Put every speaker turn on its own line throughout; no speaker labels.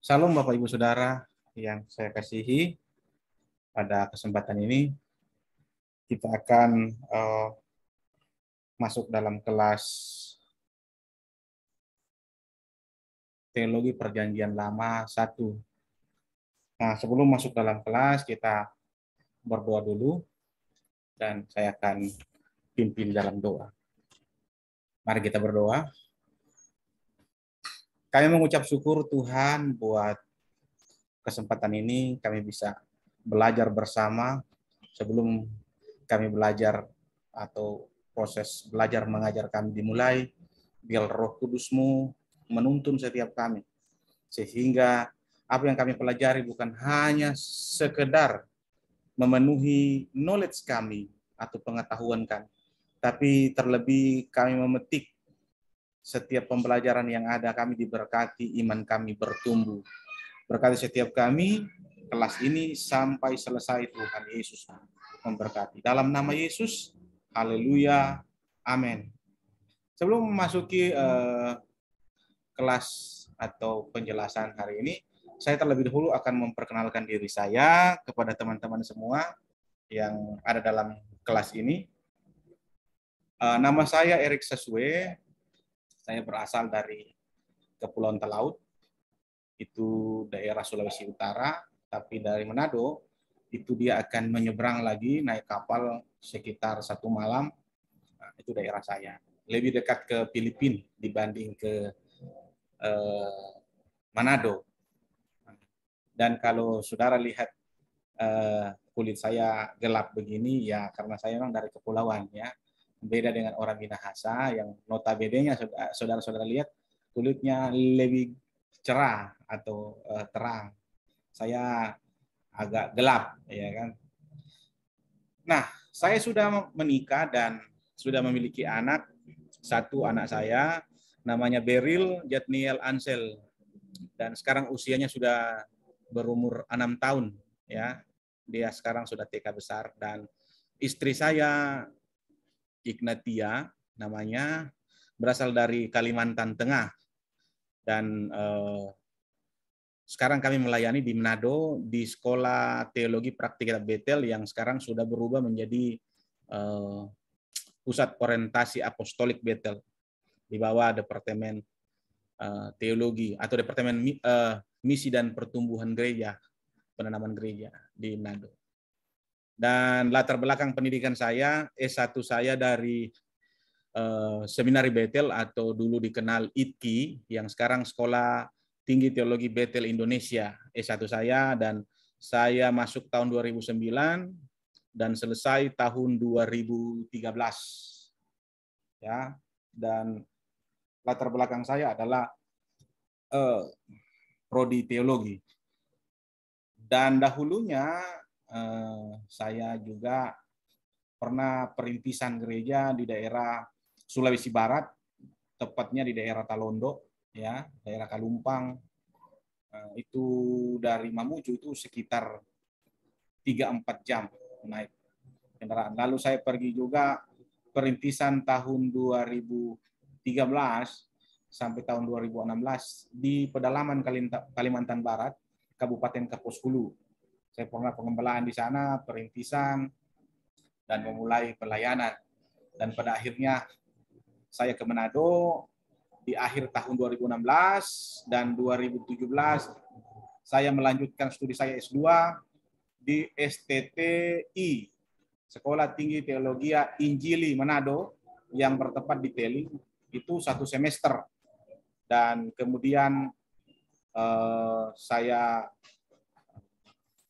Salam Bapak Ibu Saudara yang saya kasihi, pada kesempatan ini kita akan masuk dalam kelas Teologi Perjanjian Lama 1. Nah, sebelum masuk dalam kelas kita berdoa dulu dan saya akan pimpin dalam doa. Mari kita berdoa. Kami mengucap syukur Tuhan buat kesempatan ini kami bisa belajar bersama. Sebelum kami belajar atau proses belajar mengajar kami dimulai, biar Roh Kudus-Mu menuntun setiap kami, sehingga apa yang kami pelajari bukan hanya sekedar memenuhi knowledge kami atau pengetahuan kami, tapi terlebih kami memetik setiap pembelajaran yang ada, kami diberkati, iman kami bertumbuh. Berkati setiap kami kelas ini sampai selesai. Tuhan Yesus memberkati. Dalam nama Yesus, haleluya, amin. Sebelum memasuki kelas atau penjelasan hari ini, saya terlebih dahulu akan memperkenalkan diri saya kepada teman-teman semua yang ada dalam kelas ini. Nama saya Erik Sesue, saya berasal dari Kepulauan Talaut, itu daerah Sulawesi Utara, tapi dari Manado, itu dia akan menyeberang lagi naik kapal sekitar 1 malam, nah, itu daerah saya. Lebih dekat ke Filipina dibanding ke Manado. Dan kalau saudara lihat kulit saya gelap begini, ya karena saya memang dari kepulauan ya. Beda dengan orang Minahasa yang notabene-nya saudara-saudara lihat kulitnya lebih cerah atau terang. Saya agak gelap, ya kan. Nah, saya sudah menikah dan sudah memiliki anak. Satu anak saya namanya Beryl Jatniel Ansel, dan sekarang usianya sudah berumur 6 tahun ya. Dia sekarang sudah TK besar. Dan istri saya Ignatia namanya, berasal dari Kalimantan Tengah, dan sekarang kami melayani di Manado di Sekolah Teologi Praktik Betel yang sekarang sudah berubah menjadi Pusat Orientasi Apostolik Betel di bawah Departemen Teologi atau Departemen Misi dan Pertumbuhan Gereja, Penanaman Gereja di Manado. Dan latar belakang pendidikan saya, S1 saya dari Seminari Betel atau dulu dikenal ITKI, yang sekarang Sekolah Tinggi Teologi Betel Indonesia, S1 saya, dan saya masuk tahun 2009 dan selesai tahun 2013. Ya, dan latar belakang saya adalah prodi teologi. Dan dahulunya saya juga pernah perintisan gereja di daerah Sulawesi Barat, tepatnya di daerah Talondo, ya, daerah Kalumpang. Itu dari Mamuju itu sekitar 3-4 jam naik kendaraan. Lalu saya pergi juga perintisan tahun 2013 sampai tahun 2016 di pedalaman Kalimantan Barat, Kabupaten Kapuas Hulu. Saya pernah pengembelaan di sana, perintisan, dan memulai pelayanan. Dan pada akhirnya saya ke Manado di akhir tahun 2016, dan 2017 saya melanjutkan studi saya S2 di STTI, Sekolah Tinggi Teologi Injili Manado, yang bertempat di Teli, itu 1 semester. Dan kemudian saya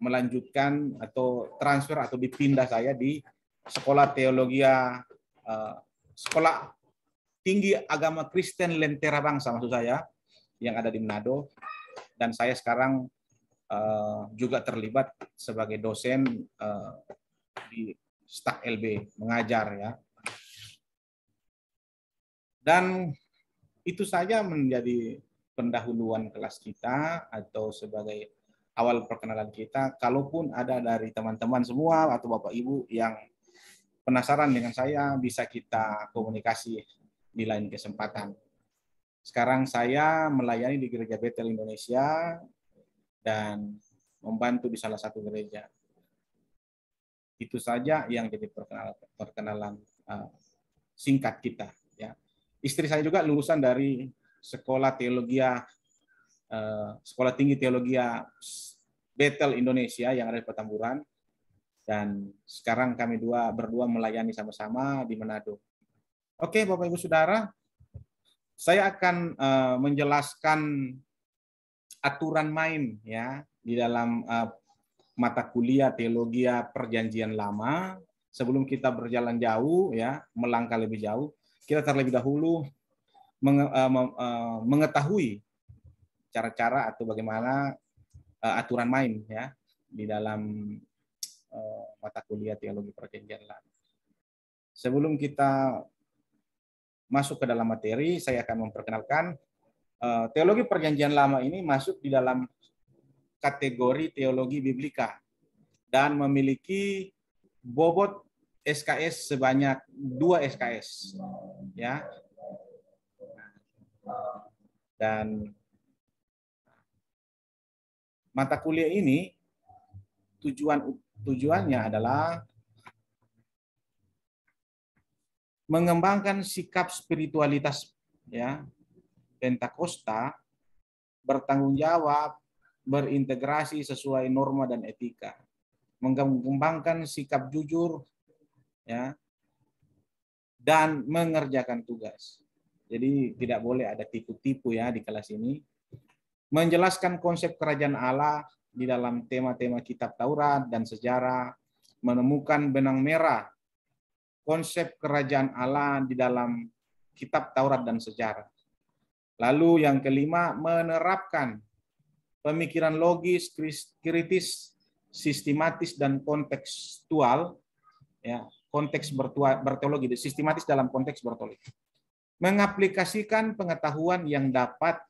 melanjutkan atau transfer atau dipindah saya di Sekolah Teologi Sekolah Tinggi Agama Kristen Lentera Bangsa, maksud saya, yang ada di Manado. Dan saya sekarang juga terlibat sebagai dosen di STAK LB, mengajar ya. Dan itu saja menjadi pendahuluan kelas kita atau sebagai awal perkenalan kita. Kalaupun ada dari teman-teman semua atau Bapak Ibu yang penasaran dengan saya, bisa kita komunikasi di lain kesempatan. Sekarang saya melayani di Gereja Betel Indonesia dan membantu di salah satu gereja. Itu saja yang jadi perkenalan singkat kita. Ya. Istri saya juga lulusan dari Sekolah Tinggi Teologi Bethel Indonesia yang ada di Petamburan, dan sekarang kami berdua melayani sama-sama di Manado. Oke, Bapak Ibu Saudara, saya akan menjelaskan aturan main ya di dalam mata kuliah Teologi Perjanjian Lama. Sebelum kita berjalan jauh ya, melangkah lebih jauh, kita terlebih dahulu mengetahui cara-cara atau bagaimana aturan main ya di dalam mata kuliah Teologi Perjanjian Lama. Sebelum kita masuk ke dalam materi, saya akan memperkenalkan Teologi Perjanjian Lama ini masuk di dalam kategori teologi biblika dan memiliki bobot SKS sebanyak 2 SKS ya. Dan mata kuliah ini tujuannya adalah mengembangkan sikap spiritualitas ya Pentakosta, bertanggung jawab, berintegrasi sesuai norma dan etika, mengembangkan sikap jujur ya dan mengerjakan tugas. Jadi tidak boleh ada tipu-tipu ya di kelas ini. Menjelaskan konsep kerajaan Allah di dalam tema-tema kitab Taurat dan sejarah, menemukan benang merah konsep kerajaan Allah di dalam kitab Taurat dan sejarah. Lalu yang kelima, menerapkan pemikiran logis, kritis, sistematis dan kontekstual ya, konteks berteologi, sistematis dalam konteks berteologi. Mengaplikasikan pengetahuan yang dapat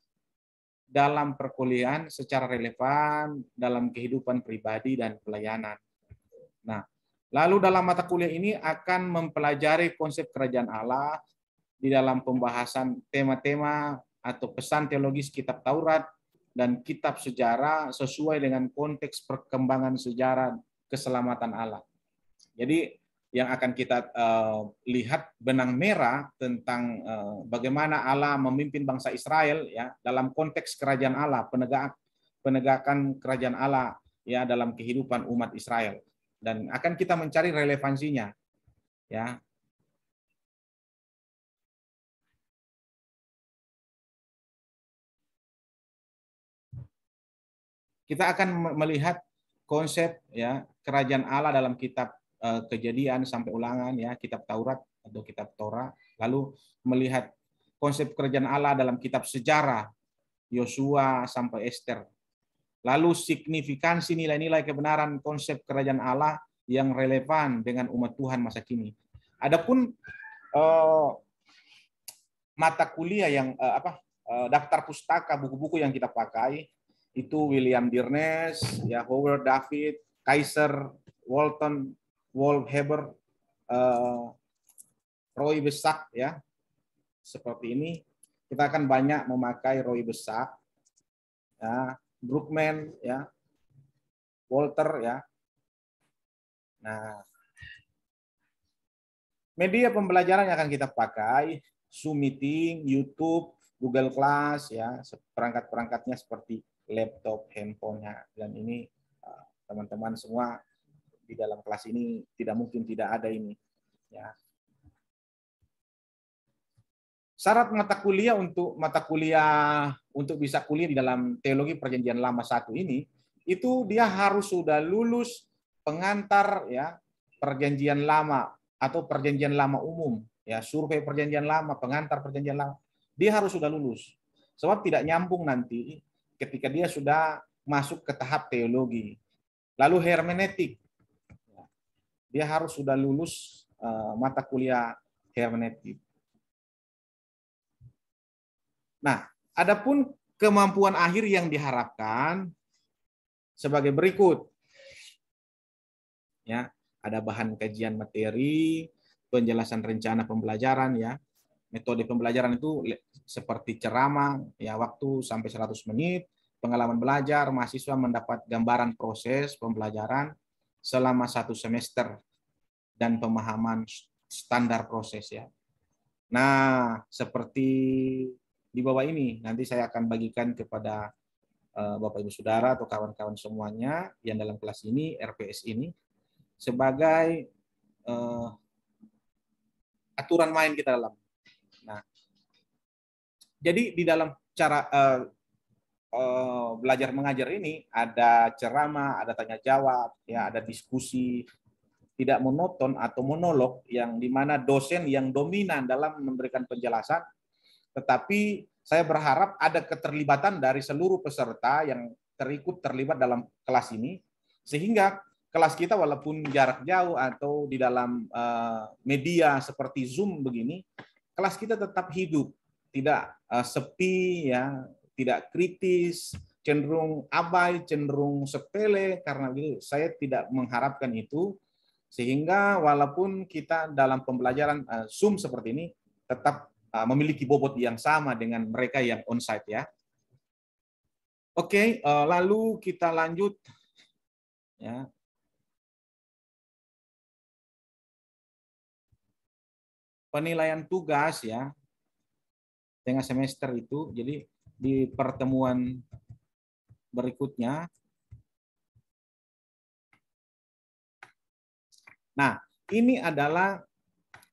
dalam perkuliahan secara relevan dalam kehidupan pribadi dan pelayanan. Nah, lalu dalam mata kuliah ini akan mempelajari konsep kerajaan Allah di dalam pembahasan tema-tema atau pesan teologis kitab Taurat dan kitab sejarah sesuai dengan konteks perkembangan sejarah keselamatan Allah. Jadi yang akan kita lihat benang merah tentang bagaimana Allah memimpin bangsa Israel ya dalam konteks kerajaan Allah, penegakan kerajaan Allah ya dalam kehidupan umat Israel, dan akan kita mencari relevansinya ya. Kita akan melihat konsep ya kerajaan Allah dalam kitab Kejadian sampai Ulangan ya, kitab Taurat atau kitab Torah, lalu melihat konsep kerajaan Allah dalam kitab sejarah Yosua sampai Ester. Lalu signifikansi nilai-nilai kebenaran konsep kerajaan Allah yang relevan dengan umat Tuhan masa kini. Adapun mata kuliah yang daftar pustaka buku-buku yang kita pakai itu William Dearness, ya Howard David, Kaiser, Walton, Wolf Heber, Roy Besak ya. Seperti ini kita akan banyak memakai Roy Besak, ya, Brookman ya, Walter ya. Nah, media pembelajaran yang akan kita pakai Zoom meeting, YouTube, Google Class ya, perangkat-perangkatnya seperti laptop, handphonenya, dan ini teman-teman semua di dalam kelas ini tidak mungkin tidak ada ini ya. Syarat mata kuliah untuk bisa kuliah di dalam Teologi Perjanjian Lama 1 ini, itu dia harus sudah lulus pengantar ya Perjanjian Lama atau Perjanjian Lama umum ya, survei Perjanjian Lama, pengantar Perjanjian Lama. Dia harus sudah lulus. Sebab tidak nyambung nanti ketika dia sudah masuk ke tahap teologi. Lalu hermeneutik. Dia harus sudah lulus mata kuliah hermeneutik. Nah, adapun kemampuan akhir yang diharapkan sebagai berikut. Ya, ada bahan kajian materi, penjelasan rencana pembelajaran ya. Metode pembelajaran itu seperti ceramah ya, waktu sampai 100 menit, pengalaman belajar, mahasiswa mendapat gambaran proses pembelajaran selama 1 semester dan pemahaman standar proses ya. Nah, seperti di bawah ini, nanti saya akan bagikan kepada Bapak Ibu Saudara atau kawan-kawan semuanya yang dalam kelas ini, RPS ini, sebagai aturan main kita dalam. Nah, jadi di dalam cara belajar mengajar ini ada ceramah, ada tanya jawab, ya, ada diskusi, tidak monoton atau monolog yang dimana dosen yang dominan dalam memberikan penjelasan, tetapi saya berharap ada keterlibatan dari seluruh peserta yang terlibat dalam kelas ini, sehingga kelas kita walaupun jarak jauh atau di dalam media seperti Zoom begini, kelas kita tetap hidup, tidak sepi, ya, tidak kritis, cenderung abai, cenderung sepele, karena itu saya tidak mengharapkan itu, sehingga walaupun kita dalam pembelajaran Zoom seperti ini tetap memiliki bobot yang sama dengan mereka yang onsite ya. Oke, lalu kita lanjut ya. Penilaian tugas ya, tengah semester itu, jadi di pertemuan berikutnya. Nah, ini adalah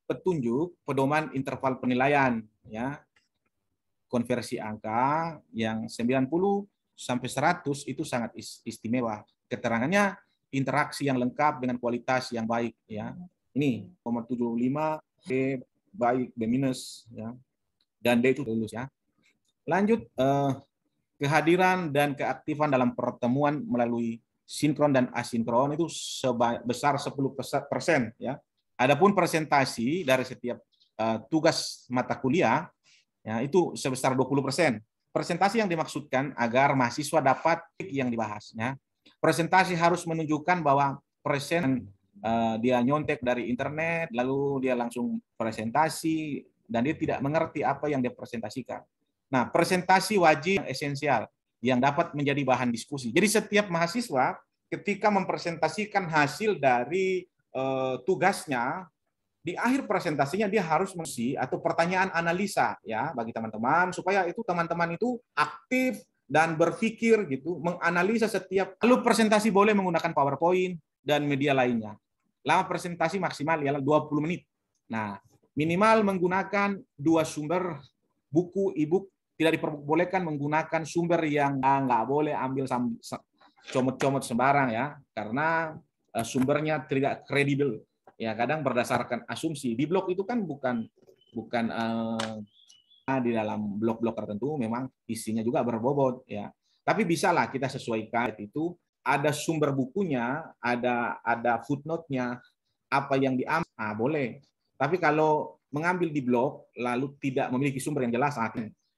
petunjuk pedoman interval penilaian ya. Konversi angka yang 90 sampai 100 itu sangat istimewa. Keterangannya interaksi yang lengkap dengan kualitas yang baik ya. Ini 0,75 B baik, B minus ya. Dan D itu lulus ya. Lanjut kehadiran dan keaktifan dalam pertemuan melalui sinkron dan asinkron itu sebesar 10% ya. Adapun presentasi dari setiap tugas mata kuliah ya, itu sebesar 20%. Presentasi yang dimaksudkan agar mahasiswa dapat yang dibahas ya. Presentasi harus menunjukkan bahwa dia nyontek dari internet lalu dia langsung presentasi dan dia tidak mengerti apa yang dia presentasikan. Nah, presentasi wajib esensial yang dapat menjadi bahan diskusi. Jadi setiap mahasiswa ketika mempresentasikan hasil dari tugasnya, di akhir presentasinya dia harus mengisi atau pertanyaan analisa ya bagi teman-teman, supaya itu teman-teman itu aktif dan berpikir gitu, menganalisa setiap. Lalu presentasi boleh menggunakan PowerPoint dan media lainnya. Lama presentasi maksimal ialah 20 menit. Nah, minimal menggunakan 2 sumber buku e-book, tidak diperbolehkan menggunakan sumber yang nggak boleh ambil comot-comot sembarang ya, karena sumbernya tidak kredibel. Ya, kadang berdasarkan asumsi. Di blog itu kan bukan di dalam blog-blog tertentu memang isinya juga berbobot ya. Tapi bisalah kita sesuaikan itu, ada sumber bukunya, ada footnote-nya, apa yang diambil, boleh. Tapi kalau mengambil di blog lalu tidak memiliki sumber yang jelas,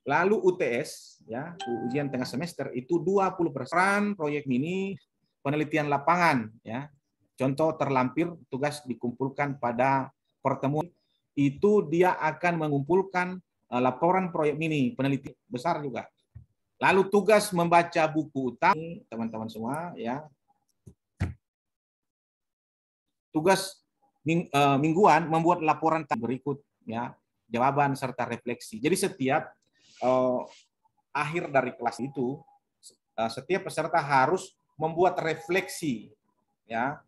lalu UTS ya, ujian tengah semester itu 20% proyek mini, penelitian lapangan ya. Contoh terlampir tugas dikumpulkan pada pertemuan itu, dia akan mengumpulkan laporan proyek mini, penelitian besar juga. Lalu tugas membaca buku utama, teman-teman semua ya. Tugas mingguan membuat laporan berikut ya, jawaban serta refleksi. Jadi setiap akhir dari kelas itu setiap peserta harus membuat refleksi ya.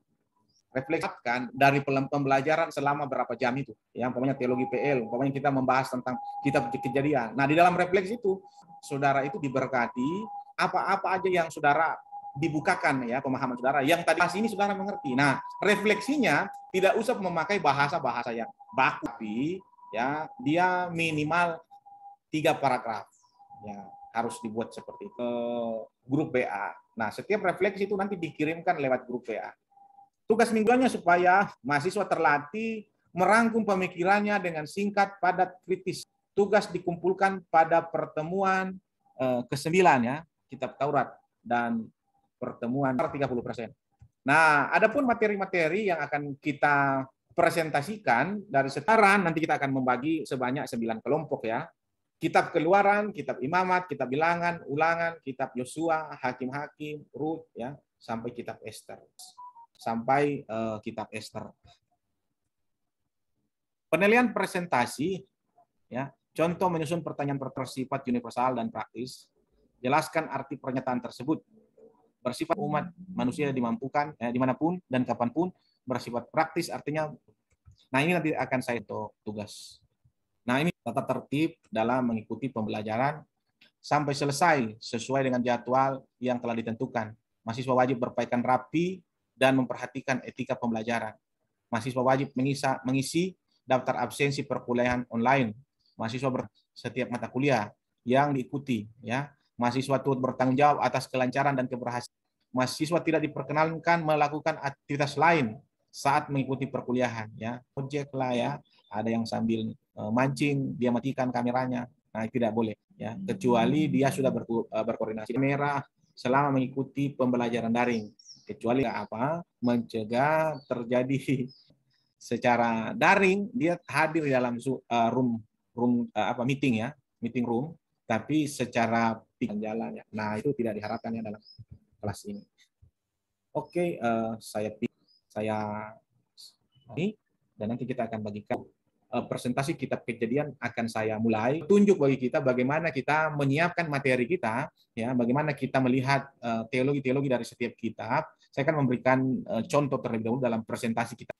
Refleksikan dari pembelajaran selama berapa jam itu. Ya, umpamanya teologi PL, umpamanya kita membahas tentang kitab Kejadian. Nah, di dalam refleksi itu, saudara itu diberkati apa-apa aja yang saudara dibukakan ya, pemahaman saudara. Yang tadi ini saudara mengerti. Nah, refleksinya tidak usah memakai bahasa-bahasa yang baku, tapi ya dia minimal 3 paragraf. Ya, harus dibuat seperti itu. Grup WA. Nah, setiap refleksi itu nanti dikirimkan lewat grup WA. Tugas mingguannya supaya mahasiswa terlatih merangkum pemikirannya dengan singkat, padat, kritis. Tugas dikumpulkan pada pertemuan ke-9 ya, Kitab Taurat, dan pertemuan 30%. Nah, adapun materi-materi yang akan kita presentasikan dari sekarang, nanti kita akan membagi sebanyak 9 kelompok ya. kitab Keluaran, kitab Imamat, kitab Bilangan, Ulangan, kitab Yosua, Hakim-hakim, Rut, ya, sampai kitab Esther. Sampai kitab Esther. Penilaian presentasi, ya, contoh menyusun pertanyaan bersifat universal dan praktis. Jelaskan arti pernyataan tersebut. Bersifat umat manusia dimampukan, dimanapun dan kapanpun. Bersifat praktis artinya, nah ini nanti akan saya tugas. Nah ini tata tertib dalam mengikuti pembelajaran sampai selesai sesuai dengan jadwal yang telah ditentukan. Mahasiswa wajib berpakaian rapi dan memperhatikan etika pembelajaran. Mahasiswa wajib mengisi daftar absensi perkuliahan online. Mahasiswa setiap mata kuliah yang diikuti, ya. Mahasiswa turut bertanggung jawab atas kelancaran dan keberhasilan. Mahasiswa tidak diperkenankan melakukan aktivitas lain saat mengikuti perkuliahan, ya. Project lah, ya. Ada yang sambil mancing, dia matikan kameranya. Nah, tidak boleh, ya. Kecuali dia sudah berkoordinasi kamera selama mengikuti pembelajaran daring. Kecuali mencegah terjadi secara daring, dia hadir di dalam meeting, ya, meeting room, tapi secara jalannya. Nah, itu tidak diharapkan ya dalam kelas ini. Oke, saya ini, dan nanti kita akan bagikan presentasi kitab Kejadian akan saya mulai. Tunjuk bagi kita bagaimana kita menyiapkan materi kita, ya, bagaimana kita melihat teologi-teologi dari setiap kitab. Saya akan memberikan contoh terlebih dahulu dalam presentasi kita.